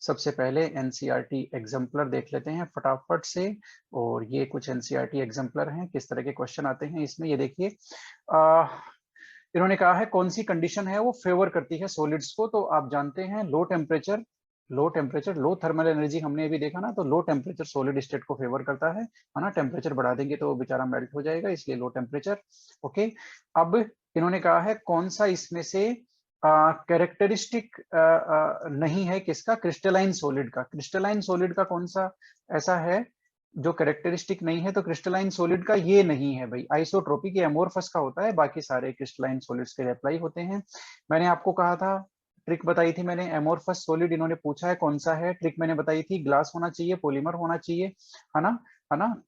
सबसे पहले NCERT exemplar देख लेते हैं फटाफट से। और ये कुछ एनसीईआरटी एग्जाम्पलर हैं, किस तरह के क्वेश्चन आते हैं इसमें। ये देखिए, इन्होंने कहा है कौन सी कंडीशन है वो फेवर करती है सॉलिड्स को। तो आप जानते हैं लो टेम्परेचर, लो थर्मल एनर्जी हमने अभी देखा ना, तो लो टेम्परेचर सॉलिड स्टेट को फेवर करता है ना। टेम्परेचर बढ़ा देंगे तो बेचारा मेल्ट हो जाएगा, इसलिए लो टेम्परेचर। ओके, अब इन्होंने कहा है कौन सा इसमें से कैरेक्टरिस्टिक नहीं है किसका, क्रिस्टलाइन सॉलिड का। क्रिस्टलाइन सॉलिड का कौन सा ऐसा है जो कैरेक्टरिस्टिक नहीं है, तो क्रिस्टलाइन सॉलिड का ये नहीं है भाई। आइसोट्रोपिक एमोर्फस का होता है, बाकी सारे क्रिस्टलाइन सॉलिड्स के लिए अप्लाई होते हैं। मैंने आपको कहा था, ट्रिक बताई थी मैंने, एमोर्फस सॉलिड इन्होंने पूछा है कौन सा है। ट्रिक मैंने बताई थी, ग्लास होना चाहिए, पॉलीमर होना चाहिए, है ना।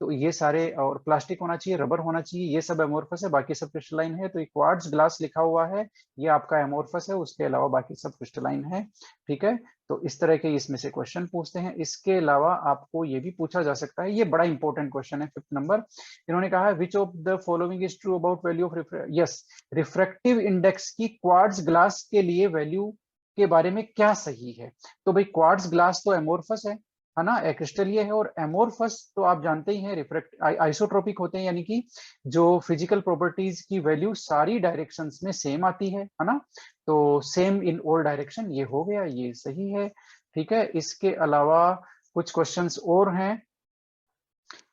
तो ये सारे, और प्लास्टिक होना चाहिए, रबर होना चाहिए, ये सब एमोर्फस है, बाकी सब क्रिस्टलाइन है। तो क्वार्ट्ज ग्लास लिखा हुआ है, ये आपका एमोर्फस है, उसके अलावा बाकी सब क्रिस्टलाइन है। ठीक है, तो इस तरह के इसमें से क्वेश्चन पूछते हैं। इसके अलावा आपको ये भी पूछा जा सकता है, ये बड़ा इंपॉर्टेंट क्वेश्चन है 5th नंबर। इन्होंने कहा है विच of the following is true about value of yes refractive index की क्वार्ट्ज ग्लास के लिए वैल्यू के बारे में क्या सही है। तो भाई क्वार्ट्ज ग्लास तो एमोर्फस है ना, क्रिस्टलीय है। और एमोर्फस तो आप जानते ही हैं रिफ्रैक्ट आइसोट्रोपिक होते हैं, यानी कि जो फिजिकल प्रॉपर्टीज की वैल्यू सारी डायरेक्शंस में सेम आती है ना। तो सेम इन ऑल डायरेक्शन, ये हो गया, ये सही है। ठीक है, इसके अलावा कुछ क्वेश्चंस और हैं।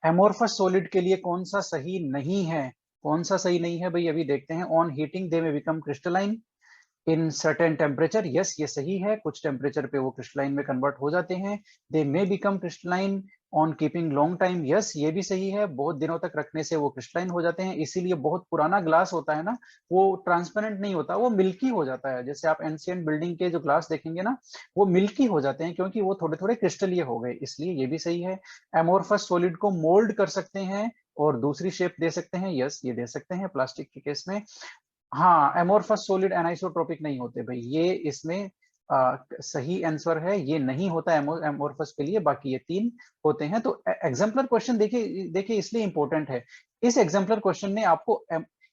एमोर्फस सॉलिड के लिए कौन सा सही नहीं है, कौन सा सही नहीं है भाई, अभी देखते हैं। ऑन हीटिंग दे में become crystalline in certain temperature, yes ये सही है, कुछ टेम्परेचर पे वो क्रिस्टलाइन में कन्वर्ट हो जाते हैं। They may become crystalline on keeping long time, yes ये भी सही है, बहुत दिनों तक रखने से वो क्रिस्टलाइन हो जाते हैं। इसीलिए बहुत पुराना ग्लास होता है ना, वो ट्रांसपेरेंट नहीं होता, वो मिल्की हो जाता है। जैसे आप एंशिएंट बिल्डिंग के जो ग्लास देखेंगे ना, वो मिल्की हो जाते हैं, क्योंकि वो थोड़े थोड़े क्रिस्टलीय हो गए, इसलिए ये भी सही है। एमोर्फस सॉलिड को मोल्ड कर सकते हैं और दूसरी शेप दे सकते हैं, यस ये दे सकते हैं प्लास्टिक के केस में। हाँ, एमोर्फस सॉलिड एनाइसोट्रोपिक नहीं होते भाई, ये इसमें सही आंसर है, ये नहीं होता एमोर्फस के लिए, बाकी ये 3 होते हैं। तो एग्जाम्पलर क्वेश्चन देखिए देखिए, इसलिए इंपॉर्टेंट है। इस एग्जाम्पलर क्वेश्चन ने आपको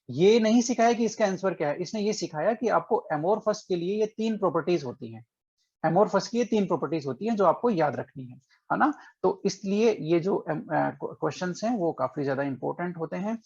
ये नहीं सिखाया कि इसका आंसर क्या है, इसने ये सिखाया कि आपको एमोर्फस के लिए ये 3 प्रॉपर्टीज होती हैं। एमोर्फस की ये 3 प्रॉपर्टीज होती हैं जो आपको याद रखनी है ना। तो इसलिए ये जो क्वेश्चंस हैं वो काफी ज्यादा इंपॉर्टेंट होते हैं।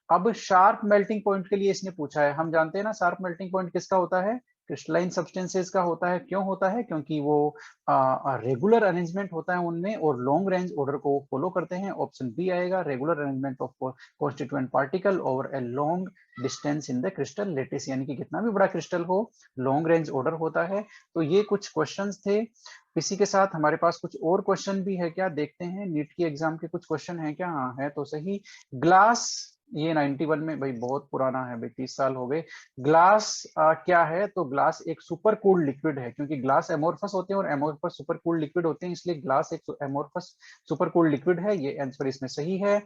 अब शार्प मेल्टिंग पॉइंट के लिए इसने पूछा है, हम जानते हैं ना शार्प मेल्टिंग पॉइंट किसका होता है, क्रिस्टलाइन सब्सटेंसेस का होता है। क्यों होता है, क्योंकि वो रेगुलर अरेंजमेंट होता है उनमें और लॉन्ग रेंज ऑर्डर को फॉलो करते हैं। ऑप्शन बी आएगा, regular arrangement of constituent particle over a long distance in the crystal lettuce, यानी कि कितना भी बड़ा क्रिस्टल हो, लॉन्ग रेंज ऑर्डर होता है। तो ये कुछ क्वेश्चंस थे। इसी के साथ हमारे पास कुछ और क्वेश्चन भी है क्या, देखते हैं। नीट की एग्जाम के कुछ क्वेश्चन है क्या, हाँ है तो सही। ग्लास, ये 91 में भाई, बहुत पुराना है भाई, 30 साल हो गए। ग्लास क्या है, तो ग्लास एक सुपर कूल्ड लिक्विड है, क्योंकि ग्लास एमोर्फस होते हैं और एमोर्फस सुपर कूल्ड लिक्विड होते हैं, इसलिए ग्लास एक एमोर्फस सुपर कूल्ड लिक्विड है, ये आंसर इसमें सही है।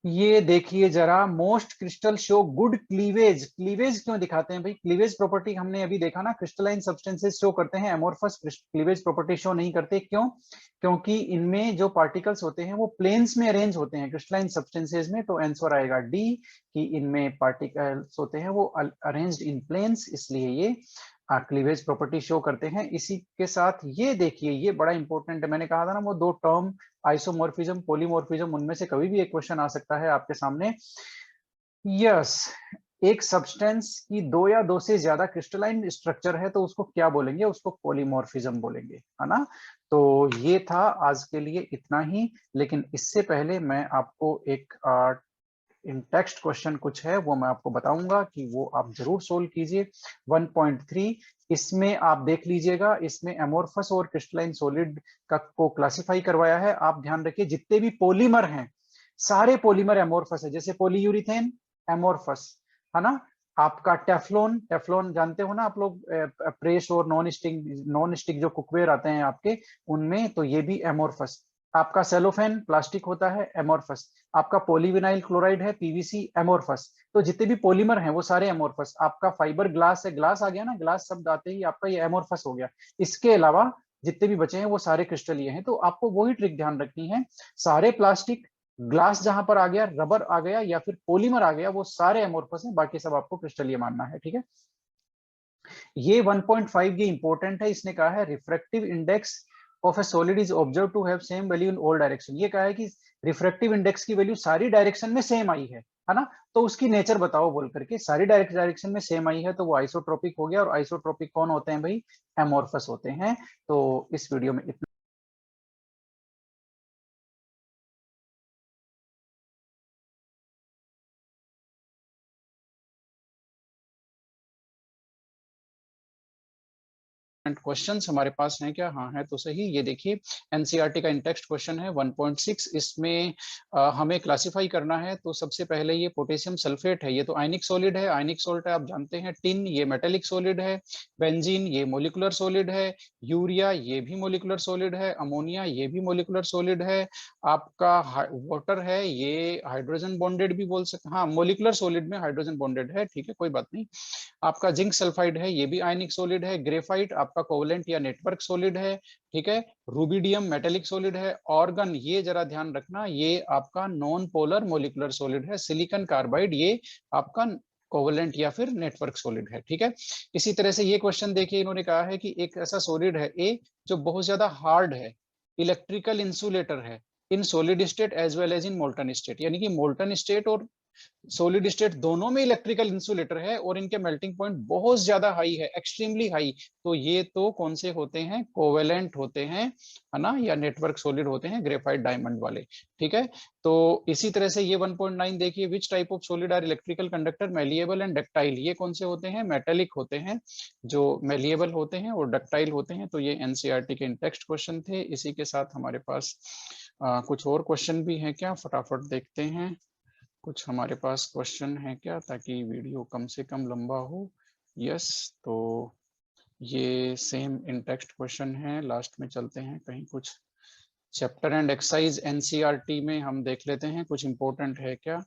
ये देखिए जरा, most crystal show good cleavage. Cleavage क्यों दिखाते हैं भाई, क्लीवेज प्रॉपर्टी हमने अभी देखा ना, क्रिस्टलाइन सब्सटेंसेस शो करते हैं, एमोर्फस क्लीवेज प्रॉपर्टी शो नहीं करते। क्यों, क्योंकि इनमें जो पार्टिकल्स होते हैं वो प्लेन्स में अरेंज होते हैं क्रिस्टलाइन सब्सटेंसेस में। तो आंसर आएगा डी, कि इनमें पार्टिकल्स होते हैं वो अरेंज्ड इन प्लेन्स, इसलिए ये क्लीवेज प्रॉपर्टी शो करते हैं। इसी के साथ ये देखिए, ये बड़ा इंपॉर्टेंट है, मैंने कहा था ना वो 2 टर्म, आइसोमॉर्फिज्म पॉलीमॉर्फिज्म, उनमें से कभी भी एक क्वेश्चन आ सकता है आपके सामने। यस, एक सब्सटेंस की 2 या 2 से ज्यादा क्रिस्टलाइन स्ट्रक्चर है तो उसको क्या बोलेंगे, उसको पॉलीमॉर्फिज्म बोलेंगे, है ना। तो ये था आज के लिए इतना ही, लेकिन इससे पहले मैं आपको एक इन टेक्स्ट क्वेश्चन कुछ है वो मैं आपको बताऊंगा कि वो आप जरूर सोल्व कीजिए। 1.3 इसमें आप देख लीजिएगा, इसमें एमोर्फस और क्रिस्टलाइन सॉलिड का को क्लासिफाई करवाया है। आप ध्यान रखिए, जितने भी पॉलीमर हैं सारे पॉलीमर एमोर्फस है, जैसे पॉलीयूरिथेन एमोर्फस, है ना। आपका टेफ्लॉन, टेफ्लॉन जानते हो ना आप लोग, प्रेस और नॉन स्टिक जो कुकवेयर आते हैं आपके, उनमें, तो ये भी एमोर्फस। आपका सेलोफेन प्लास्टिक होता है, एमोर्फस। आपका पॉलीविनाइल क्लोराइड है, पीवीसी, एमोर्फस। तो जितने भी पॉलीमर हैं वो सारे एमोर्फस। आपका फाइबर ग्लास है, ग्लास आ गया ना, ग्लास शब्द आते ही आपका ये एमोर्फस हो गया। इसके अलावा जितने भी बचे हैं वो सारे क्रिस्टलीय हैं। तो आपको वही ट्रिक ध्यान रखनी है, सारे प्लास्टिक, ग्लास जहां पर आ गया, रबर आ गया या फिर पॉलीमर आ गया, वो सारे एमोर्फस हैं, बाकी सब आपको क्रिस्टलीय मानना है, ठीक है। ये 1.5 ये इंपॉर्टेंट है, इसने कहा है refractive index of a solid is observe to have same value in all direction. ये कहा है कि रिफ्रैक्टिव इंडेक्स की वैल्यू सारी डायरेक्शन में सेम आई है ना, तो उसकी नेचर बताओ बोल करके, सारी डायरेक्शन में सेम आई है तो वो आइसोट्रोपिक हो गया। और आइसोट्रोपिक कौन होते हैं भाई, एमोर्फस होते हैं। तो इस वीडियो में इतना क्वेश्चंस हमारे पास हैं क्या? हाँ है तो सही। ये देखिए एनसीईआरटी का इंटेक्स्ट क्वेश्चन है 1.6। इसमें हमें क्लासिफाई करना है। तो सबसे पहले ये पोटेशियम सल्फेट है, ये तो आयनिक सॉलिड है, आयनिक सॉल्ट है आप जानते हैं। टिन ये मेटेलिक सॉलिड है, बेंजीन ये मोलिकुलर सॉलिड है, यूरिया ये भी मोलिकुलर सॉलिड है, अमोनिया ये भी मोलिकुलर सॉलिड है, आपका वाटर है ये हाइड्रोजन बॉन्डेड भी बोल सकते, हाँ मोलिकुलर सॉलिड में हाइड्रोजन बॉन्डेड है, ठीक है कोई बात नहीं। आपका जिंक सल्फाइड है ये भी आयनिक सॉलिड है, ग्रेफाइट आपका कोवलेंट या नेटवर्क सॉलिड है, ठीक है। रूबिडियम मेटेलिक सॉलिड है, ऑर्गन ये जरा ध्यान रखना ये आपका नॉन पोलर मोलिकुलर सॉलिड है, सिलिकॉन कार्बाइड ये आपका कोवलेंट या फिर नेटवर्क सॉलिड है, ठीक है। इसी तरह से ये क्वेश्चन देखिए, इन्होंने कहा है कि एक ऐसा सॉलिड है ए जो बहुत ज्यादा हार्ड है, इलेक्ट्रिकल इंसुलेटर है in solid state as well as in molten state, यानी कि मोल्टन स्टेट और सॉलिड स्टेट दोनों में इलेक्ट्रिकल इंसुलेटर है और इनके मेल्टिंग पॉइंट बहुत ज्यादा हाई है, एक्सट्रीमली हाई। तो ये तो कौन से होते हैं, कोवेलेंट होते हैं, है ना, या नेटवर्क सॉलिड होते हैं, ग्रेफाइट डायमंड वाले, ठीक है। तो इसी तरह से ये 1.9 देखिए, which type of solid are electrical conductor, malleable and ductile. ये कौन से होते हैं, मेटेलिक होते हैं, जो मेलिएबल होते हैं और डक्टाइल होते हैं। तो ये एनसीईआरटी के टेक्स्ट क्वेश्चन थे। इसी के साथ हमारे पास कुछ और क्वेश्चन भी हैं क्या, फटाफट देखते हैं। कुछ हमारे पास क्वेश्चन है क्या, ताकि वीडियो कम से कम लंबा हो। यस, तो ये सेम इन टेक्स्ट क्वेश्चन है। लास्ट में चलते हैं कहीं, कुछ चैप्टर एंड एक्सरसाइज एनसीईआरटी में हम देख लेते हैं, कुछ इंपॉर्टेंट है क्या।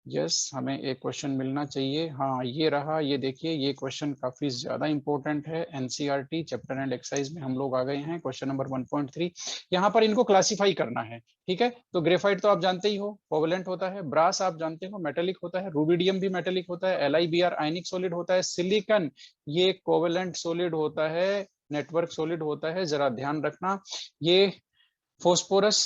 यस, हमें एक क्वेश्चन मिलना चाहिए। हाँ ये रहा, ये देखिए ये क्वेश्चन काफी ज्यादा इंपॉर्टेंट है। एनसीईआरटी चैप्टर एंड एक्सरसाइज में हम लोग आ गए हैं, क्वेश्चन नंबर 1.3। यहाँ पर इनको क्लासिफाई करना है, ठीक है। तो ग्रेफाइट तो आप जानते ही हो कोवेलेंट होता है, ब्रास आप जानते हो मेटेलिक होता है, रूबिडियम भी मेटेलिक होता है, LiBr आयनिक सॉलिड होता है, सिलिकॉन ये कोवेलेंट सॉलिड होता है, नेटवर्क सॉलिड होता है, जरा ध्यान रखना। ये फोस्फोरस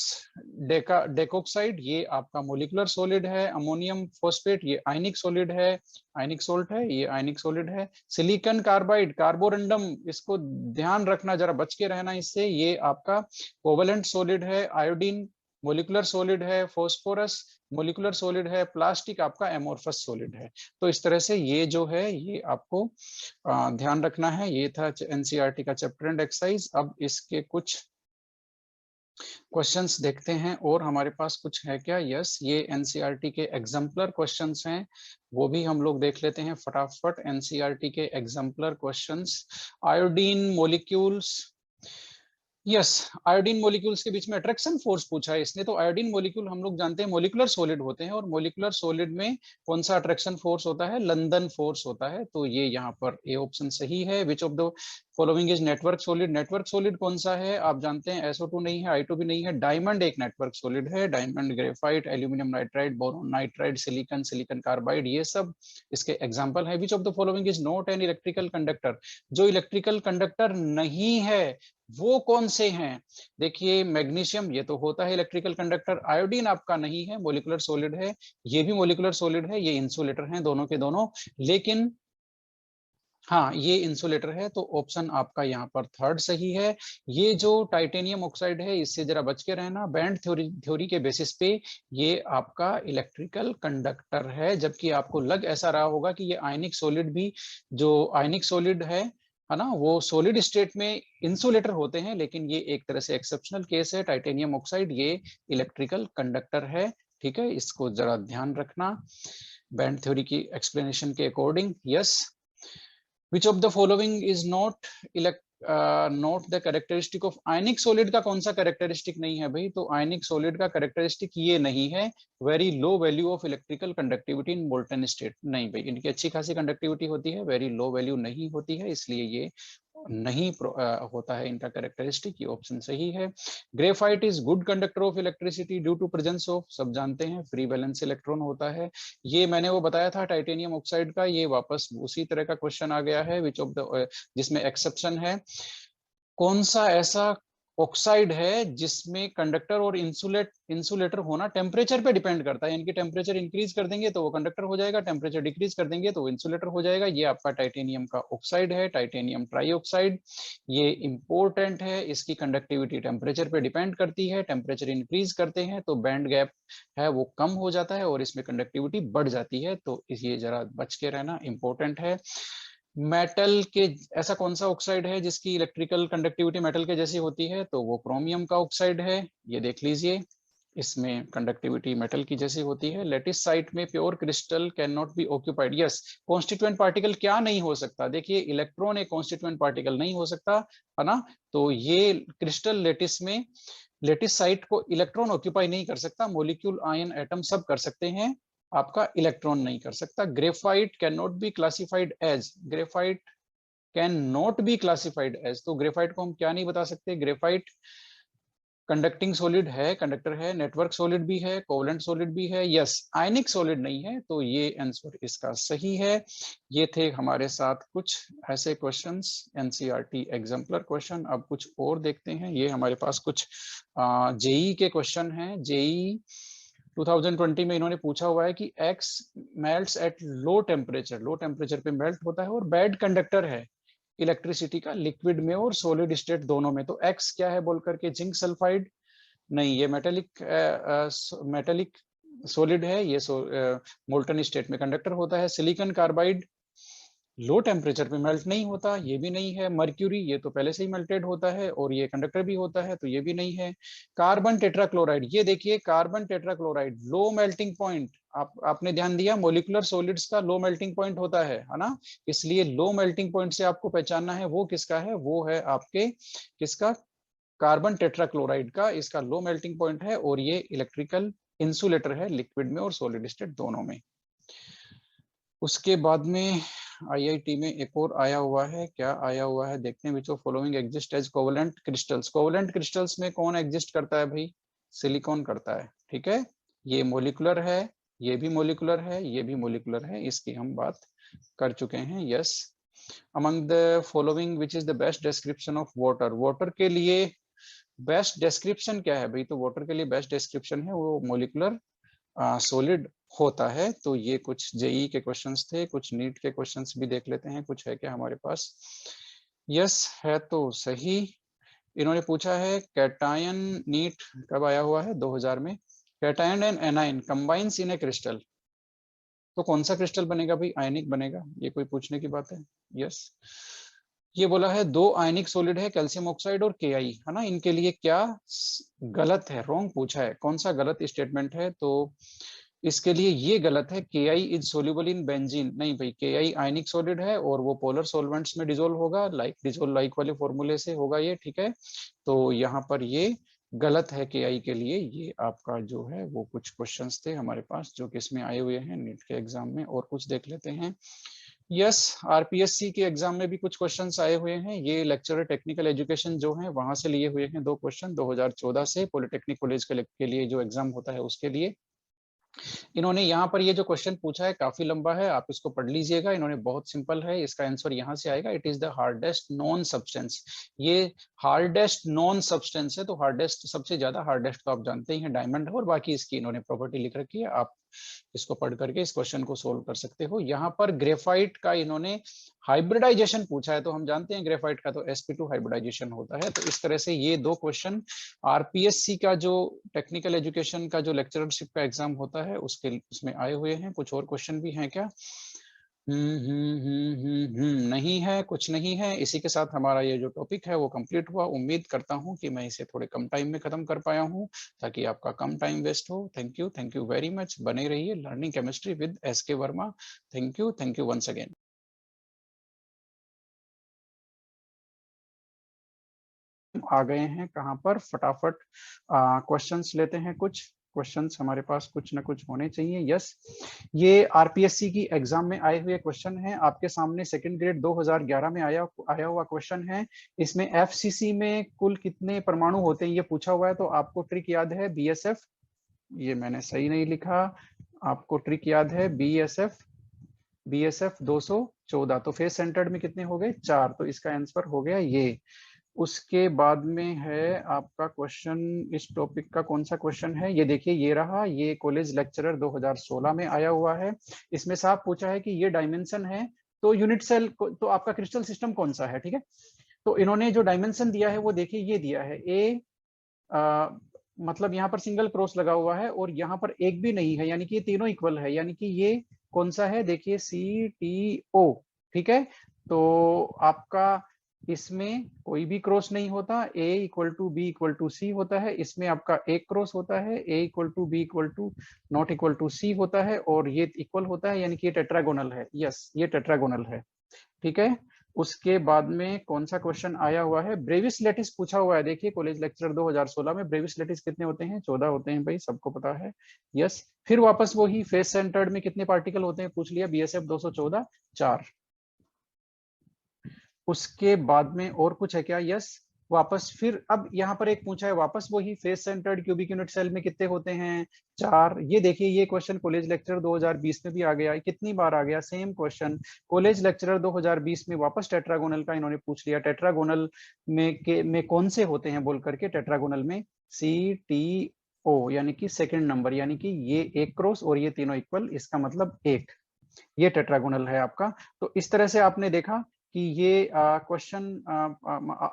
डेकोक्साइड ये आपका मोलिकुलर सॉलिड है, अमोनियम फॉस्फेट ये आयनिक सॉलिड है, आयनिक सॉल्ट है, ये आयनिक सॉलिड है, सिलिकॉन कार्बाइड कार्बोरंडम, इसको ध्यान रखना, जरा बच के रहना इससे, ये आपका कोवेलेंट सॉलिड है, आयोडीन मोलिकुलर सॉलिड है, फॉस्फोरस मोलिकुलर सॉलिड है, प्लास्टिक आपका एमोर्फस सॉलिड है। तो इस तरह से ये जो है ये आपको ध्यान रखना है। ये था एनसीईआरटी का चैप्टर एंड एक्सरसाइज। अब इसके कुछ क्वेश्चंस देखते हैं और हमारे पास कुछ है क्या। यस, ये एनसीईआरटी के एग्जाम्पलर क्वेश्चंस हैं, वो भी हम लोग देख लेते हैं फटाफट। एनसीईआरटी के exemplar questions, iodine molecules. Yes, iodine molecules के बीच में अट्रैक्शन फोर्स पूछा है इसने। तो आयोडीन मॉलिक्यूल हम लोग जानते हैं मोलिकुलर सॉलिड होते हैं, और मोलिकुलर सॉलिड में कौन सा अट्रैक्शन फोर्स होता है, लंदन फोर्स होता है। तो ये यहाँ पर ए ऑप्शन सही है। विच of the following is network solid, network solid कौन सा है आप जानते हैं, SO2 नहीं है, I2 भी नहीं है, डायमंड एक नेटवर्क सॉलिड है, diamond, graphite, aluminium nitride, boron nitride, silicon, silicon carbide, ये सब इसके एग्जाम्पल है। विच of the following is not an electrical conductor, जो इलेक्ट्रिकल कंडक्टर नहीं है वो कौन से हैं। देखिए मैग्नीशियम ये तो होता है इलेक्ट्रिकल कंडक्टर, आयोडीन आपका नहीं है, मोलिकुलर सॉलिड है, ये भी मोलिकुलर सॉलिड है, ये इंसुलेटर हैं दोनों के दोनों, लेकिन हाँ ये इंसुलेटर है। तो ऑप्शन आपका यहाँ पर थर्ड सही है। ये जो टाइटेनियम ऑक्साइड है इससे जरा बच के रहना, बैंड थ्योरी के बेसिस पे ये आपका इलेक्ट्रिकल कंडक्टर है, जबकि आपको लग ऐसा रहा होगा कि ये आयनिक सॉलिड भी, जो आयनिक सॉलिड है ना, वो सॉलिड स्टेट में इंसुलेटर होते हैं, लेकिन ये एक तरह से एक्सेप्शनल केस है। टाइटेनियम ऑक्साइड ये इलेक्ट्रिकल कंडक्टर है, ठीक है, इसको जरा ध्यान रखना बैंड थ्योरी की एक्सप्लेनेशन के according. Yes, which of the following is not the characteristic of ionic solid, का कौन सा कैरेक्टरिस्टिक नहीं है भाई, तो आयनिक सॉलिड का कैरेक्टरिस्टिक ये नहीं है, very low value of electrical conductivity in molten state, नहीं भाई, इनकी अच्छी खासी कंडक्टिविटी होती है, वेरी लो वैल्यू नहीं होती है, इसलिए ये नहीं होता है इनका कैरेक्टरिस्टिक, ये ऑप्शन सही है। Graphite is good conductor of electricity due to presence of, सब जानते हैं, फ्री वैलेंस इलेक्ट्रॉन होता है। ये मैंने वो बताया था टाइटेनियम ऑक्साइड का, ये वापस उसी तरह का क्वेश्चन आ गया है, विच ऑफ द, जिसमें एक्सेप्शन है। कौन सा ऐसा ऑक्साइड है जिसमें कंडक्टर और इंसुलेटर होना टेम्परेचर पे डिपेंड करता है, यानी टेम्परेचर इंक्रीज कर देंगे तो वो कंडक्टर हो जाएगा, टेम्परेचर डिक्रीज कर देंगे तो वो इंसुलेटर हो जाएगा। ये आपका टाइटेनियम का ऑक्साइड है, टाइटेनियम ट्राईऑक्साइड। ये इंपॉर्टेंट है, इसकी कंडक्टिविटी टेम्परेचर पे डिपेंड करती है, टेम्परेचर इंक्रीज करते हैं तो बैंड गैप है वो कम हो जाता है और इसमें कंडक्टिविटी बढ़ जाती है, तो ये जरा बच के रहना इंपॉर्टेंट है। मेटल के, ऐसा कौन सा ऑक्साइड है जिसकी इलेक्ट्रिकल कंडक्टिविटी मेटल के जैसी होती है, तो वो क्रोमियम का ऑक्साइड है। ये देख लीजिए, इसमें कंडक्टिविटी मेटल की जैसी होती है। लेटिस साइट में pure crystal can not B occupied, yes. Constituent particle क्या नहीं हो सकता, देखिए इलेक्ट्रॉन एक कॉन्स्टिट्यूएंट पार्टिकल नहीं हो सकता, है ना। तो ये क्रिस्टल लेटिस में, लेटिस साइट को इलेक्ट्रॉन ऑक्यूपाई नहीं कर सकता, मोलिक्यूल, आयन, एटम सब कर सकते हैं, आपका इलेक्ट्रॉन नहीं कर सकता। Graphite can not be classified as, graphite can not be classified as, तो ग्रेफाइट को हम क्या नहीं बता सकते, ग्रेफाइट कंडक्टिंग सॉलिड है, कंडक्टर है, नेटवर्क सॉलिड भी है, कोवलेंट सॉलिड भी है, यस। आयनिक सॉलिड नहीं है, तो ये आंसर इसका सही है। ये थे हमारे साथ कुछ ऐसे क्वेश्चंस, एनसीईआरटी एग्जाम्पलर क्वेश्चन। अब कुछ और देखते हैं, ये हमारे पास कुछ जेई के क्वेश्चन हैं। जेई 2020 में इन्होंने पूछा हुआ है कि x melts at low temperature, low temperature पे मेल्ट होता है और बैड कंडक्टर है इलेक्ट्रिसिटी का, लिक्विड में और सॉलिड स्टेट दोनों में। तो एक्स क्या है बोल करके, जिंक सल्फाइड नहीं, ये मेटेलिक मेटेलिक सॉलिड है, ये मोल्टन स्टेट में कंडक्टर होता है। सिलिकॉन कार्बाइड लो टेम्परेचर पे मेल्ट नहीं होता, ये भी नहीं है। मर्क्यूरी, ये तो पहले से ही मेल्टेड होता है और ये कंडक्टर भी होता है, तो ये भी नहीं है। कार्बन टेट्राक्लोराइड, ये देखिए carbon tetrachloride low melting point, आपने ध्यान दिया, मोलिकुलर सॉलिड्स का लो मेल्टिंग पॉइंट होता है ना, इसलिए लो मेल्टिंग पॉइंट से आपको पहचानना है वो किसका है, वो है आपके किसका, कार्बन टेट्राक्लोराइड का, इसका लो मेल्टिंग पॉइंट है और ये इलेक्ट्रिकल इंसुलेटर है लिक्विड में और सॉलिड स्टेट दोनों में। उसके बाद में आईआईटी में एक और आया हुआ है, क्या आया हुआ है देखते हैं, which of following exist as covalent crystals. Covalent crystals में कौन एग्जिस्ट करता है भाई, सिलिकॉन करता है, ठीक है। ये मोलिकुलर है, ये भी मोलिकुलर है, ये भी मोलिकुलर है, इसकी हम बात कर चुके हैं, yes. Among the following which is the best description of water, water के लिए बेस्ट डिस्क्रिप्शन क्या है भाई, तो वाटर के लिए बेस्ट डिस्क्रिप्शन है वो मोलिकुलर सॉलिड होता है। तो ये कुछ जेई के क्वेश्चंस थे, कुछ नीट के क्वेश्चंस भी देख लेते हैं, कुछ है क्या हमारे पास। यस है तो सही। इन्होंने पूछा है कैटायन, नीट कब आया हुआ है, 2000 में। Cation and A9 combines in A crystal, तो कौन सा क्रिस्टल बनेगा भाई, आयनिक बनेगा, ये कोई पूछने की बात है। यस, ये बोला है दो आयनिक सॉलिड है, कैल्शियम ऑक्साइड और के आई, है ना, इनके लिए क्या गलत है, रॉन्ग पूछा है, कौन सा गलत स्टेटमेंट है, तो इसके लिए ये गलत है, के I is soluble in benzene, नहीं भाई, के आई आयनिक सॉलिड है और वो पोलर सॉल्वेंट्स में डिजोल्व होगा, लाइक डिजोल्व लाइक वाले फॉर्मूले से होगा ये, ठीक है। तो यहाँ पर ये गलत है के आई के लिए। ये आपका जो है वो कुछ क्वेश्चंस थे हमारे पास जो कि इसमें आए हुए हैं नीट के एग्जाम में, और कुछ देख लेते हैं। यस, आरपीएससी के एग्जाम में भी कुछ क्वेश्चंस आए हुए हैं, ये लेक्चरर टेक्निकल एजुकेशन जो है वहां से लिए हुए हैं दो क्वेश्चन, 2014 से पॉलिटेक्निक कॉलेज के लिए जो एग्जाम होता है उसके लिए। इन्होंने यहाँ पर ये जो क्वेश्चन पूछा है काफी लंबा है, आप इसको पढ़ लीजिएगा, इन्होंने बहुत सिंपल है, इसका आंसर यहाँ से आएगा, it is the hardest non substance. ये हार्डेस्ट नॉन सब्सटेंस है, तो हार्डेस्ट, सबसे ज्यादा हार्डेस्ट तो आप जानते ही हैं डायमंड है, और बाकी इसकी इन्होंने प्रॉपर्टी लिख रखी है, आप इसको पढ़ करके इस क्वेश्चन को सोल्व कर सकते हो। यहाँ पर ग्रेफाइट का इन्होंने हाइब्रिडाइजेशन पूछा है, तो हम जानते हैं ग्रेफाइट का तो sp2 हाइब्रिडाइजेशन होता है, तो इस तरह से ये दो क्वेश्चन आरपीएससी का जो टेक्निकल एजुकेशन का जो लेक्चरशिप का एग्जाम होता है उसके उसमें आए हुए हैं। कुछ और क्वेश्चन भी हैं क्या, नहीं है, कुछ नहीं है। इसी के साथ हमारा ये जो टॉपिक है वो कंप्लीट हुआ। उम्मीद करता हूँ कि मैं इसे थोड़े कम टाइम में खत्म कर पाया हूँ ताकि आपका कम टाइम वेस्ट हो। थैंक यू वेरी मच, बने रहिए learning chemistry with SK Verma. Thank you once again. आ गए हैं कहाँ पर, फटाफट क्वेश्चंस लेते हैं कुछ। क्वेश्चंस हमारे पास कुछ ना कुछ होने चाहिए। यस, ये आरपीएससी की एग्जाम में आए हुए क्वेश्चन हैं, आपके सामने सेकंड ग्रेड 2011 में आया हुआ क्वेश्चन है। इसमें एफसीसी में कुल कितने परमाणु होते हैं ये पूछा हुआ है। तो आपको ट्रिक याद है बीएसएफ, ये मैंने सही नहीं लिखा, आपको ट्रिक याद है बीएसएफ 214। तो फेस सेंटर्ड में कितने हो गए? 4। तो इसका आंसर हो गया ये। उसके बाद में है आपका क्वेश्चन, इस टॉपिक का कौन सा क्वेश्चन है ये देखिए, ये रहा, ये कॉलेज लेक्चरर 2016 में आया हुआ है। इसमें साफ पूछा है कि ये डायमेंशन है तो यूनिट सेल तो आपका क्रिस्टल सिस्टम कौन सा है, ठीक है। तो इन्होंने जो डायमेंशन दिया है वो देखिए ये दिया है ए, मतलब यहाँ पर सिंगल क्रॉस लगा हुआ है और यहाँ पर एक भी नहीं है, यानी कि ये तीनों इक्वल है, यानी कि ये कौन सा है देखिए CTO, ठीक है। तो आपका इसमें कोई भी क्रॉस नहीं होता, A = B = C होता है, इसमें आपका एक क्रॉस होता है, A = B = C होता है और ये इक्वल होता है, यानी कि ये टेट्रागोनल है। यस, ये टेट्रागोनल है, ठीक है। उसके बाद में कौन सा क्वेश्चन आया हुआ है? ब्रेविस लेटिस पूछा हुआ है। देखिए कॉलेज लेक्चर 2016 में ब्रेविस लेटिस कितने होते हैं? 14 होते हैं भाई, सबको पता है। यस, फिर वापस वही फेस सेंटर्ड में कितने पार्टिकल होते हैं पूछ लिया, बीएसएफ 214 4। उसके बाद में और कुछ है क्या? यस, वापस फिर अब यहाँ पर एक पूछा है वापस वही face centred cubic unit cell में कितने होते हैं? 4। ये देखिए ये क्वेश्चन कॉलेज लेक्चर 2020 में भी आ गया, कितनी बार आ गया सेम क्वेश्चन। कॉलेज लेक्चरर 2020 में वापस टेट्रागोनल का इन्होंने पूछ लिया, टेट्रागोनल में कौन से होते हैं बोल करके, टेट्रागोनल में CTO, यानी कि सेकंड नंबर, यानी कि ये एक क्रॉस और ये तीनों इक्वल, इसका मतलब एक, ये टेट्रागोनल है आपका। तो इस तरह से आपने देखा कि ये क्वेश्चन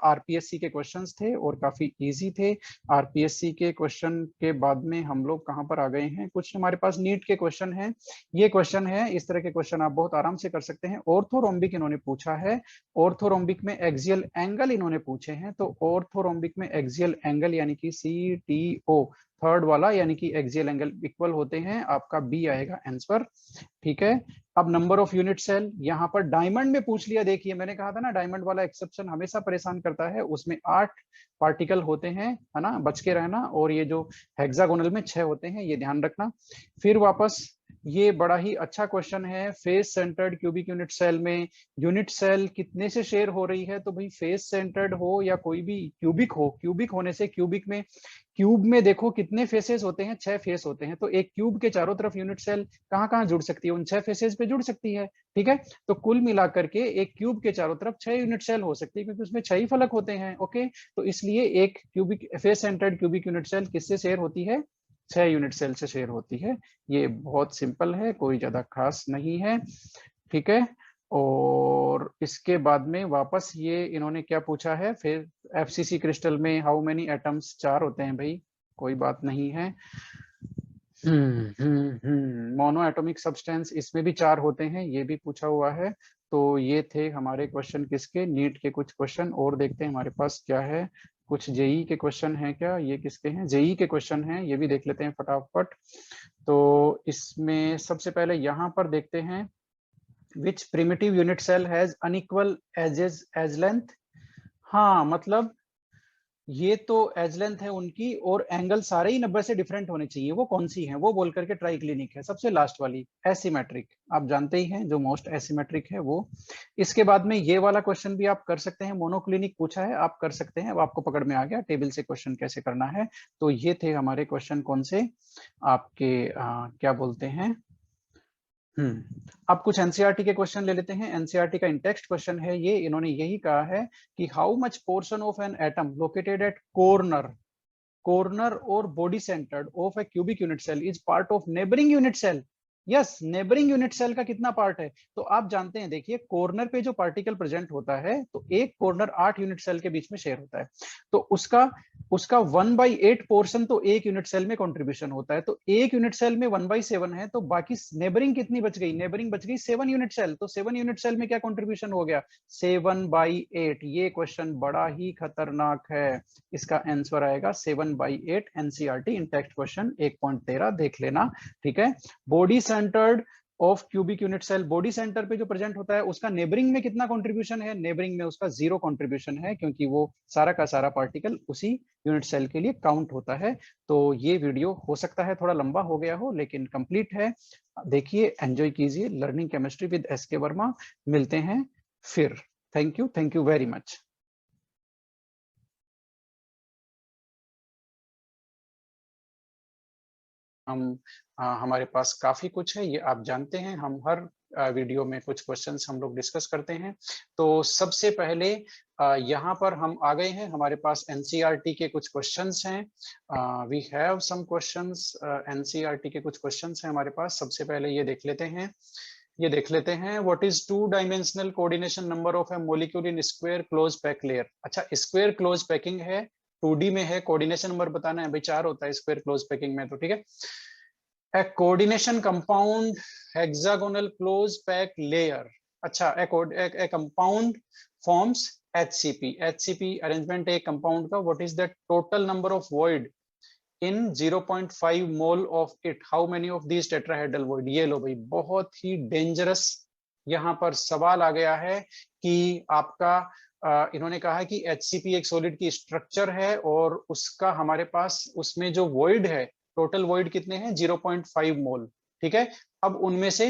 आरपीएससी के क्वेश्चंस थे और काफी इजी थे। आरपीएससी के क्वेश्चन के बाद में हम लोग कहाँ पर आ गए हैं? कुछ हमारे पास नीट के क्वेश्चन हैं। ये क्वेश्चन है, इस तरह के क्वेश्चन आप बहुत आराम से कर सकते हैं। ऑर्थोरोम्बिक इन्होंने पूछा है, ऑर्थोरोम्बिक में एक्सियल एंगल इन्होंने पूछे हैं। तो ऑर्थोरोम्बिक में एक्सियल एंगल यानी कि CTO थर्ड वाला, यानी कि एक्सियल एंगल इक्वल होते हैं, आपका बी आएगा आंसर, ठीक है। अब नंबर ऑफ यूनिट सेल यहाँ पर डायमंड में पूछ लिया। देखिए मैंने कहा था ना डायमंड वाला एक्सेप्शन हमेशा परेशान करता है, उसमें 8 पार्टिकल होते हैं, है ना, बच के रहना। और ये जो हेक्सागोनल में 6 होते हैं, ये ध्यान रखना। फिर वापस ये बड़ा ही अच्छा क्वेश्चन है, face centred cubic unit cell में यूनिट सेल कितने से शेयर हो रही है? तो भाई फेस सेंटर्ड हो या कोई भी क्यूबिक हो, क्यूबिक होने से क्यूबिक में, क्यूब में देखो कितने फेसेस होते हैं? 6 फेस होते हैं। तो एक क्यूब के चारों तरफ यूनिट सेल कहाँ कहाँ जुड़ सकती है? उन 6 फेसेस पे जुड़ सकती है, ठीक है। तो कुल मिलाकर के एक क्यूब के चारों तरफ 6 यूनिट सेल हो सकती है, क्योंकि उसमें 6 ही फलक होते हैं, ओके। तो इसलिए एक cubic face centred cubic unit cell किससे शेयर होती है? 6 यूनिट सेल से शेयर होती है। ये बहुत सिंपल है, कोई ज्यादा खास नहीं है, ठीक है। और इसके बाद में वापस ये इन्होंने क्या पूछा है फिर, एफसीसी क्रिस्टल में हाउ मेनी एटम्स? 4 होते हैं भाई, कोई बात नहीं है। मोनो एटॉमिक सब्सटेंस, इसमें भी 4 होते हैं, ये भी पूछा हुआ है। तो ये थे हमारे क्वेश्चन किसके, नीट के कुछ क्वेश्चन। और देखते हैं हमारे पास क्या है, कुछ जेई के क्वेश्चन हैं क्या? ये किसके हैं? जेई के क्वेश्चन हैं, ये भी देख लेते हैं फटाफट। तो इसमें सबसे पहले यहाँ पर देखते हैं, which primitive unit cell has unequal edges as length? हाँ, मतलब ये तो एज लेंथ है उनकी और एंगल सारे ही 90 से डिफरेंट होने चाहिए। वो कौन सी है? वो बोल करके ट्राई क्लिनिक है, सबसे लास्ट वाली एसिमेट्रिक, आप जानते ही हैं जो मोस्ट एसिमेट्रिक है वो। इसके बाद में ये वाला क्वेश्चन भी आप कर सकते हैं, मोनोक्लिनिक पूछा है, आप कर सकते हैं। अब आपको पकड़ में आ गया टेबल से क्वेश्चन कैसे करना है। तो ये थे हमारे क्वेश्चन, कौन से आपके क्या बोलते हैं, अब कुछ एनसीईआरटी के क्वेश्चन ले लेते हैं। एनसीईआरटी का इंटेक्स्ट क्वेश्चन है ये, इन्होंने यही कहा है कि how much portion of an atom located at corner और body centred of a cubic unit cell is part of neighbouring unit cell. Yes, neighbouring unit cell का कितना पार्ट है? तो आप जानते हैं, देखिए कॉर्नर पे जो पार्टिकल प्रेजेंट होता है, तो एक कॉर्नर 8 यूनिट सेल के बीच में शेयर होता है, तो उसका 1/8 पोर्शन तो एक यूनिट सेल में कंट्रीब्यूशन होता है। तो एक यूनिट सेल में 1/7 है, तो बाकी नेबरिंग कितनी बच गई? नेबरिंग बच गई 7 यूनिट सेल। तो 7 यूनिट सेल में क्या कंट्रीब्यूशन हो गया? 7/8। ये क्वेश्चन बड़ा ही खतरनाक है, इसका आंसर आएगा 7/8। एनसीईआरटी इंटेक्स्ट क्वेश्चन 1.13 देख लेना, ठीक है। Body centred of cubic unit cell body centre पे जो प्रेजेंट होता है उसका नेबरिंग में कितना कंट्रीब्यूशन है, नेबरिंग में उसका 0 कंट्रीब्यूशन है, क्योंकि वो सारा का सारा पार्टिकल उसी यूनिट सेल के लिए काउंट होता है। तो ये वीडियो हो सकता है थोड़ा लंबा हो गया हो, लेकिन कंप्लीट है, देखिए, एंजॉय कीजिए। Learning chemistry with SK. Verma, मिलते हैं फिर। Thank you very much. हमारे पास काफी कुछ है, ये आप जानते हैं, हम हर वीडियो में कुछ क्वेश्चंस हम लोग डिस्कस करते हैं। तो सबसे पहले यहाँ पर हम आ गए हैं, हमारे पास एनसीईआरटी के कुछ क्वेश्चंस हैं। We have some questions, NCERT के कुछ क्वेश्चंस हैं हमारे पास। सबसे पहले ये देख लेते हैं, what is 2 dimensional coordination number of A molecule in square close pack layer. अच्छा, स्क्वायर क्लोज पैकिंग है, 2D में है, कोऑर्डिनेशन नंबर बताना है भाई, 4 होता है स्क्वायर क्लोज पैकिंग में, तो ठीक है। A coordination compound hexagonal close pack layer. अच्छा, a compound forms HCP. HCP arrangement एक compound का. What is the total number of void in 0.5 mole of it? How many of these tetrahedral void? ये लो भाई, बहुत ही dangerous यहाँ पर सवाल आ गया है कि आपका इन्होंने कहा कि HCP एक सॉलिड की स्ट्रक्चर है और उसका हमारे पास उसमें जो वॉइड है, टोटल वॉइड कितने हैं, 0.5 मोल, ठीक है। अब उनमें से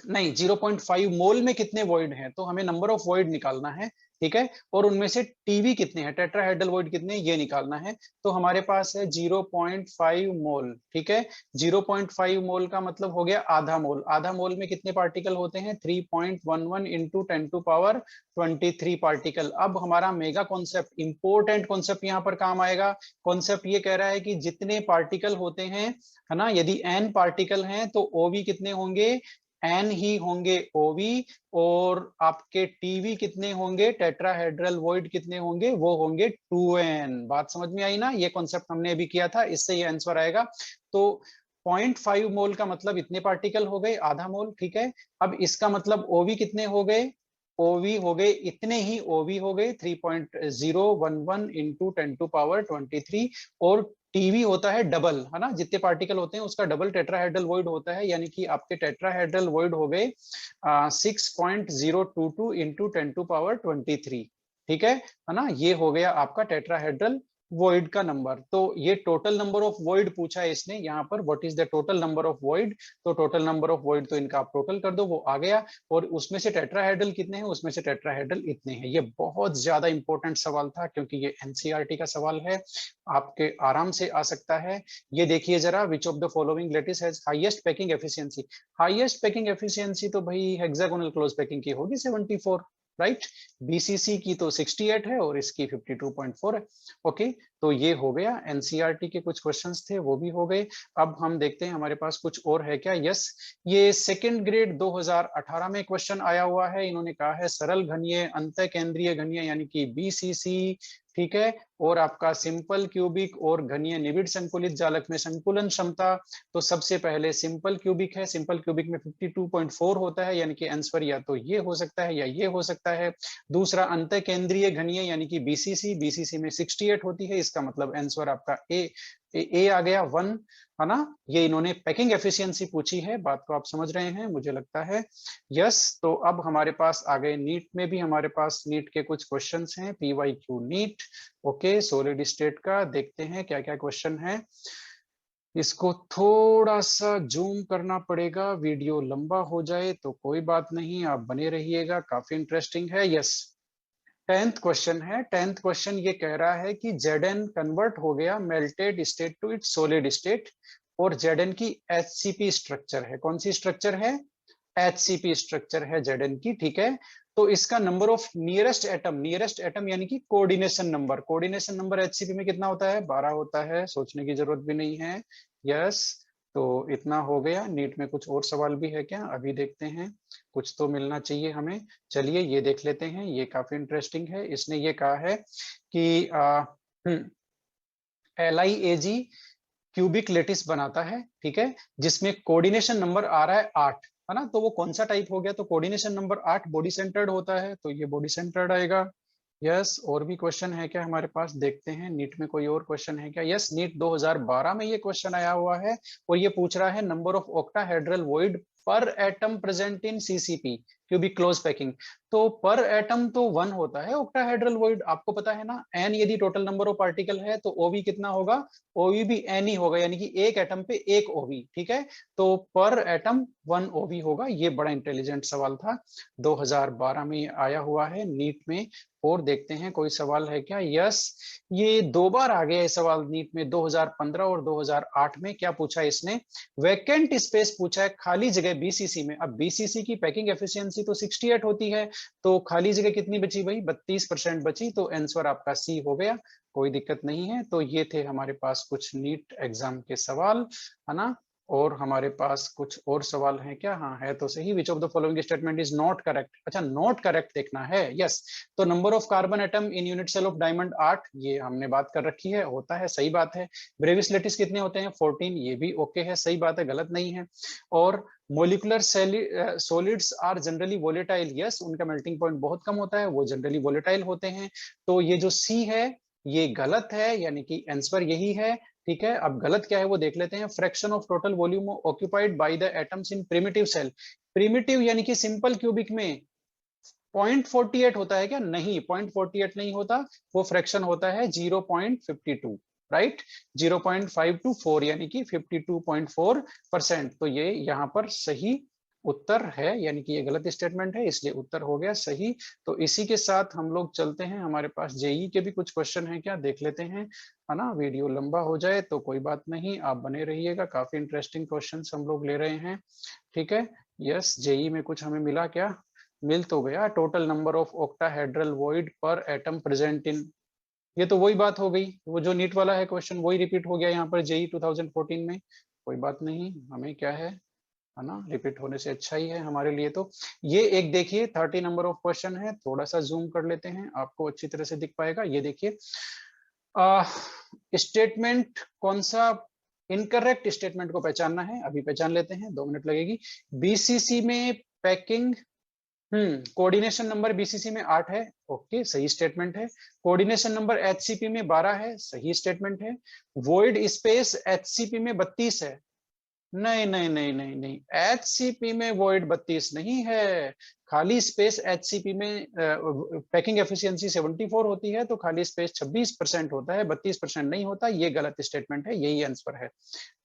नहीं, 0.5 मोल में कितने वॉइड हैं, तो हमें नंबर ऑफ वॉइड निकालना है, ठीक है। और उनमें से टीवी कितने हैं, टेट्राहेड्रल वॉइड कितने, ये निकालना है। तो हमारे पास है 0.5 मोल, ठीक है। 0.5 मोल का मतलब हो गया आधा मोल। आधा मोल में कितने पार्टिकल होते हैं, 3.11 इंटू 10⁻23 पार्टिकल। अब हमारा मेगा कॉन्सेप्ट, इंपोर्टेंट कॉन्सेप्ट यहाँ पर काम आएगा। कॉन्सेप्ट ये कह रहा है कि जितने पार्टिकल होते हैं, है ना, यदि n पार्टिकल हैं तो ओवी कितने होंगे, n ही होंगे ओवी, और आपके टीवी कितने होंगे, टेट्राहेड्रल वॉइड कितने होंगे, वो होंगे 2n। बात समझ में आई ना, ये कॉन्सेप्ट हमने अभी किया था, इससे ये आंसर आएगा। तो 0.5 मोल का मतलब इतने पार्टिकल हो गए, आधा मोल, ठीक है। अब इसका मतलब ओवी कितने हो गए, ओवी हो गए इतने ही, ओवी हो गए 3.011 इंटू 10⁻23, और टीवी होता है डबल, है ना, जितने पार्टिकल होते हैं उसका डबल टेट्राहेड्रल वॉइड होता है, यानी कि आपके टेट्राहेड्रल वॉइड हो गए 6.022 इंटू 10⁻23, ठीक है ना। ये हो गया आपका टेट्राहेड्रल वॉइड का नंबर। तो ये टोटल नंबर ऑफ वॉइड पूछा है इसने यहाँ पर, what is the total number of void. तो टोटल नंबर ऑफ वॉइड तो इनका आप टोटल कर दो, वो आ गया। और उसमें से टेट्राहेड्रल कितने हैं, उसमें से टेट्राहेड्रल इतने हैं। ये बहुत ज्यादा इंपॉर्टेंट सवाल था, क्योंकि ये एनसीईआरटी का सवाल है, आपके आराम से आ सकता है। ये देखिए जरा, which of the following lattice has highest packing efficiency. Highest packing efficiency तो भाई हेक्सागोनल क्लोज पैकिंग की होगी 74, राइट। बीसीसी की तो 68 है और इसकी 52.4 है। ओके, तो ये हो गया, एनसीईआरटी के कुछ क्वेश्चंस थे वो भी हो गए। अब हम देखते हैं हमारे पास कुछ और है क्या। यस, ये सेकंड ग्रेड 2018 में क्वेश्चन आया हुआ है। इन्होंने कहा है सरल घनीय अंतः केंद्रीय घनीय, यानी कि बीसीसी, ठीक है, और आपका सिंपल क्यूबिक और घनीय निबिड़ संकुलित जालक में संकुलन क्षमता। तो सबसे पहले सिंपल क्यूबिक है, सिंपल क्यूबिक में 52.4 होता है, यानी कि आंसर या तो ये हो सकता है या ये हो सकता है। दूसरा अंतः केंद्रीय घनीय, यानी कि बीसीसी, बीसीसी में 68 होती है, इसका मतलब आंसर आपका ए आ गया 1, है ना। ये इन्होंने पैकिंग एफिशिएंसी पूछी है, बात को आप समझ रहे हैं मुझे लगता है। यस, तो अब हमारे पास आ गए नीट में भी, हमारे पास नीट के कुछ क्वेश्चंस हैं, PYQ NEET. Okay, solid state का देखते हैं क्या क्या क्वेश्चन है। इसको थोड़ा सा जूम करना पड़ेगा, वीडियो लंबा हो जाए तो कोई बात नहीं, आप बने रहिएगा, काफी इंटरेस्टिंग है। यस, 10th क्वेश्चन है। 10th क्वेश्चन ये कह रहा है कि Zn कन्वर्ट हो गया melted state to its solid state, और Zn की HCP स्ट्रक्चर है। कौन सी स्ट्रक्चर है, HCP स्ट्रक्चर है Zn की, ठीक है। तो इसका नंबर ऑफ नियरेस्ट एटम यानी कि कोऑर्डिनेशन नंबर HCP में कितना होता है, 12 होता है, सोचने की जरूरत भी नहीं है। यस, तो इतना हो गया। नीट में कुछ और सवाल भी है क्या, अभी देखते हैं, कुछ तो मिलना चाहिए हमें। चलिए ये देख लेते हैं, ये काफी इंटरेस्टिंग है। इसने ये कहा है कि LIAG क्यूबिक लेटिस बनाता है, ठीक है, जिसमें कोऑर्डिनेशन नंबर आ रहा है 8, है ना। तो वो कौन सा टाइप हो गया, तो कोऑर्डिनेशन नंबर 8 बॉडी सेंटर्ड होता है, तो ये बॉडी सेंटर्ड आएगा। यस, और भी क्वेश्चन है क्या हमारे पास, देखते हैं नीट में कोई और क्वेश्चन है क्या। यस, नीट 2012 में ये क्वेश्चन आया हुआ है, और ये पूछ रहा है नंबर ऑफ ऑक्टाहेड्रल वॉइड पर atom present in CCP cubic close packing. तो पर एटम तो 1 होता है ऑक्टाहेड्रल वॉइड, आपको पता है ना। एन यदि टोटल नंबर ऑफ पार्टिकल है तो ओवी कितना होगा, ओवी भी एन ही होगा, यानी कि एक एटम पे एक ओवी, ठीक है। तो पर एटम 1 ओवी होगा। ये बड़ा इंटेलिजेंट सवाल था, 2012 में आया हुआ है नीट में। और देखते हैं कोई सवाल है क्या। यस, ये 2 बार आ गया है सवाल नीट में, 2015 और 2008 में। क्या पूछा है इसने, वैकेंट स्पेस पूछा है, खाली जगह बीसीसी में। अब बीसीसी की पैकिंग एफिशिएंसी तो 68 होती है, तो खाली जगह कितनी बची भाई, 32% बची। तो आंसर आपका सी हो गया, कोई दिक्कत नहीं है। तो ये थे हमारे पास कुछ नीट एग्जाम के सवाल, है ना। और हमारे पास कुछ और सवाल हैं क्या, हाँ है तो सही। Which of the following statement is not correct, अच्छा नॉट करेक्ट देखना है। यस, तो number of carbon atom in unit cell of diamond 8, ये हमने बात कर रखी है, होता है, सही बात है। ब्रेविस लेटिस कितने होते हैं, 14, ये भी ओके है, सही बात है, गलत नहीं है। और molecular solids are generally volatile, yes, उनका मेल्टिंग पॉइंट बहुत कम होता है, वो जनरली वोलेटाइल होते हैं। तो ये जो सी है ये गलत है, यानी कि आंसर यही है, ठीक है। अब गलत क्या है वो देख लेते हैं। Fraction of total volume occupied by the atoms in primitive cell, primitive यानी कि सिंपल क्यूबिक में 0.48 होता है क्या, नहीं 0.48 नहीं होता, वो फ्रैक्शन होता है 0.52, राइट, 0.524 यानी कि 52.4%। तो ये यहाँ पर सही उत्तर है, यानी कि ये गलत स्टेटमेंट है, इसलिए उत्तर हो गया सही। तो इसी के साथ हम लोग चलते हैं, हमारे पास जेई के भी कुछ क्वेश्चन हैं क्या, देख लेते हैं, है ना। वीडियो लंबा हो जाए तो कोई बात नहीं, आप बने रहिएगा, काफी इंटरेस्टिंग क्वेश्चन हम लोग ले रहे हैं, ठीक है। यस, जेई में कुछ हमें मिला क्या, मिल तो गया, total number of octahedral void पर एटम प्रेजेंट इन, ये तो वही बात हो गई, वो जो नीट वाला है क्वेश्चन वही रिपीट हो गया यहाँ पर जेई 2014 में। कोई बात नहीं, हमें क्या है ना, रिपीट होने से अच्छा ही है हमारे लिए। तो ये एक देखिए 30 नंबर ऑफ क्वेश्चन है, थोड़ा सा जूम कर लेते हैं, आपको अच्छी तरह से दिख पाएगा। ये देखिए स्टेटमेंट कौन सा, इनकरेक्ट स्टेटमेंट को पहचानना है, अभी पहचान लेते हैं, 2 मिनट लगेगी। बीसीसी में पैकिंग, कोऑर्डिनेशन नंबर बीसीसी में 8 है, ओके, सही स्टेटमेंट है। कोऑर्डिनेशन नंबर एचसीपी में 12 है, सही स्टेटमेंट है। वॉइड स्पेस एचसीपी में 32 है, नहीं नहीं नहीं नहीं नहीं, एचसीपी में वॉइड 32 नहीं है, खाली स्पेस एचसीपी में पैकिंग एफिशिएंसी 74 होती है, तो खाली स्पेस 26% होता है, 32% नहीं होता, ये गलत स्टेटमेंट है, यही आंसर है,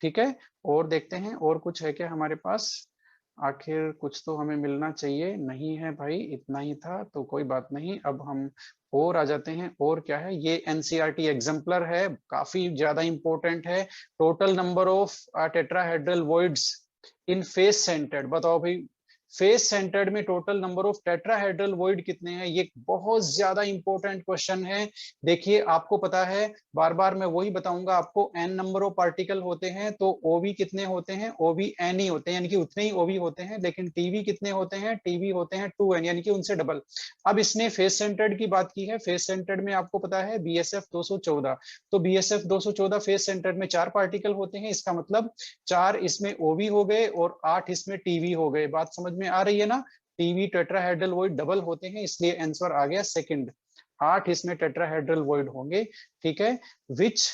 ठीक है। और देखते हैं और कुछ है क्या हमारे पास, आखिर कुछ तो हमें मिलना चाहिए, नहीं है भाई, इतना ही था, तो कोई बात नहीं। अब हम और आ जाते हैं, और क्या है, ये एनसीईआरटी एग्जाम्पलर है, काफी ज्यादा इंपॉर्टेंट है। Total number of tetrahedral voids in face centred, बताओ भाई, फेस सेंटर्ड में total number of tetrahedral void कितने हैं, ये बहुत ज्यादा इंपॉर्टेंट क्वेश्चन है। देखिए आपको पता है, बार बार मैं वही बताऊंगा आपको, एन नंबर ऑफ पार्टिकल होते हैं तो ओवी कितने होते हैं, ओवी एन ही होते हैं, यानी कि उतने ही ओवी होते हैं। लेकिन टीवी कितने होते हैं, टीवी होते हैं 2n, यानी कि उनसे डबल। अब इसने फेस सेंटर्ड की बात की है, फेस सेंटर्ड में आपको पता है बीएसएफ 214, तो बीएसएफ 214 फेस सेंटर्ड में 4 पार्टिकल होते हैं, इसका मतलब 4 इसमें ओवी हो गए और 8 इसमें टीवी हो गए, बात समझ में आ रही है ना। टीवी टेट्राहेड्रल वॉइड डबल होते हैं, इसलिए आंसर आ गया सेकंड, 8 इसमें टेट्राहेड्रल वॉइड होंगे, ठीक है। Which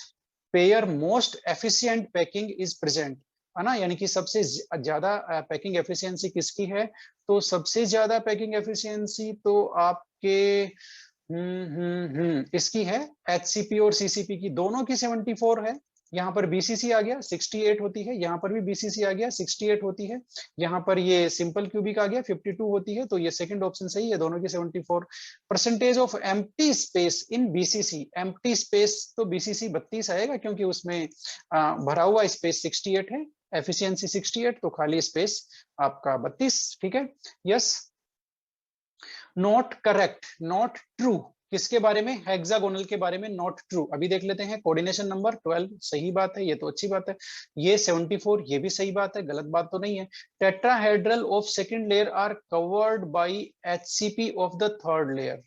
pair most efficient packing is present, है ना, यानी कि सबसे ज्यादा पैकिंग एफिशिएंसी किसकी है, तो सबसे ज्यादा पैकिंग एफिशिएंसी तो आपके इसकी है, एचसीपी और सीसीपी की, दोनों की 74 है। यहाँ पर बीसीसी आ गया 68 होती है, यहाँ पर भी बीसीसी आ गया 68 होती है, यहाँ पर ये सिंपल क्यूबिक आ गया 52 होती है, तो ये सेकंड ऑप्शन सही है, दोनों की 74। Percentage of empty space in BCC, empty space तो बीसीसी 32 आएगा, क्योंकि उसमें भरा हुआ स्पेस 68 है, एफिशिएंसी 68, तो खाली स्पेस आपका 32, ठीक है। Yes, not correct, not true, किसके बारे में, हेक्सागोनल के बारे में, नॉट ट्रू। अभी देख लेते हैं, कोऑर्डिनेशन नंबर 12, सही बात है, ये तो अच्छी बात है। ये 74, ये भी सही बात है, गलत बात तो नहीं है। Tetrahedral of second layer are covered by HCP of the third layer,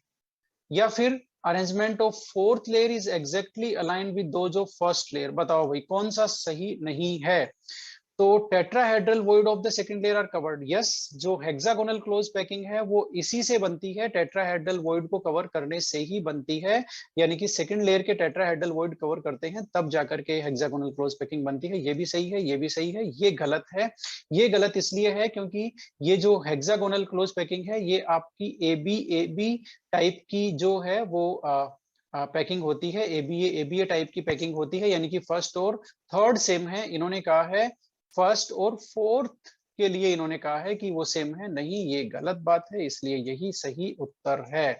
या फिर arrangement of fourth layer is exactly aligned with those of first layer, बताओ भाई कौन सा सही नहीं है। तो tetrahedral void of the second layer are covered. Yes, जो हेक्सागोनल क्लोज पैकिंग है वो इसी से बनती है, टेट्राहेड्रल वॉइड को कवर करने से ही बनती है, यानी कि सेकंड लेयर के टेट्राहेड्रल वॉइड कवर करते हैं तब जाकर के हेक्सागोनल क्लोज पैकिंग बनती है। ये भी सही है, ये भी सही है, ये गलत है। ये गलत इसलिए है क्योंकि ये जो हेक्सागोनल क्लोज पैकिंग है ये आपकी ए बी टाइप की जो है वो पैकिंग होती है, एबीए टाइप की पैकिंग होती है, यानी कि फर्स्ट और थर्ड सेम है। इन्होंने कहा है फर्स्ट और फोर्थ के लिए इन्होंने कहा है कि वो सेम है, नहीं, ये गलत बात है, इसलिए यही सही उत्तर है।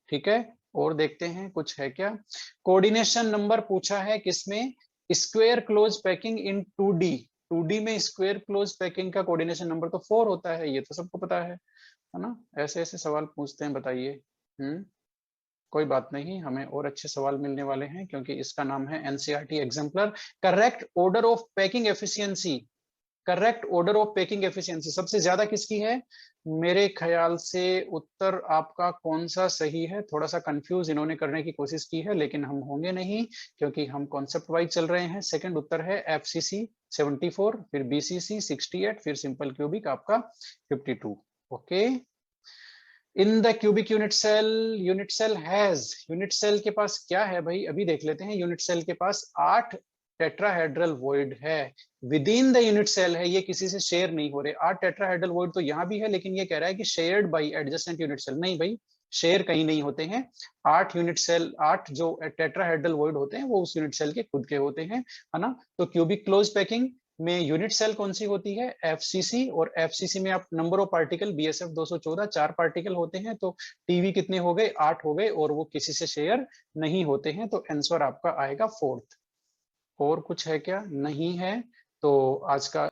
ठीक है, और देखते हैं कुछ है क्या। कोऑर्डिनेशन नंबर पूछा है किसमें, square close packing in 2D में स्क्वायर क्लोज पैकिंग का कोऑर्डिनेशन नंबर तो 4 होता है, ये तो सबको पता है ना। ऐसे ऐसे सवाल पूछते हैं, बताइए। कोई बात नहीं, हमें और अच्छे सवाल मिलने वाले हैं क्योंकि इसका नाम है NCERT exemplar. Correct order of packing efficiency, correct order of packing efficiency सबसे ज्यादा किसकी है? मेरे ख्याल से उत्तर आपका कौन सा सही है, थोड़ा सा कंफ्यूज इन्होंने करने की कोशिश की है, लेकिन हम होंगे नहीं क्योंकि हम कॉन्सेप्ट वाइज चल रहे हैं। सेकंड उत्तर है एफसीसी 74, फिर बीसीसी 68, फिर सिंपल क्यूबिक आपका 52। Okay, in the cubic unit cell has, unit cell के पास क्या है भाई, अभी देख लेते हैं। यूनिट सेल के पास 8 टेट्राहेड्रल वॉइड है, within the unit cell है, ये किसी से शेयर नहीं हो रहे। 8 टेट्राहेड्रल वॉइड तो यहाँ भी है, लेकिन ये कह रहा है कि shared by adjacent unit cell. नहीं भाई, शेयर कहीं नहीं होते हैं। 8 यूनिट सेल, 8 जो टेट्राहेड्रल वॉइड होते हैं वो उस यूनिट सेल के खुद के होते हैं, है ना। तो क्यूबिक क्लोज पैकिंग में यूनिट सेल कौन सी होती है? एफसीसी। और एफसीसी में आप number of particle BSF 214, 4 particle होते हैं, तो टीवी कितने हो गए? 8 हो गए, और वो किसी से शेयर नहीं होते हैं, तो आंसर आपका आएगा 4th। और कुछ है क्या? नहीं है, तो आज का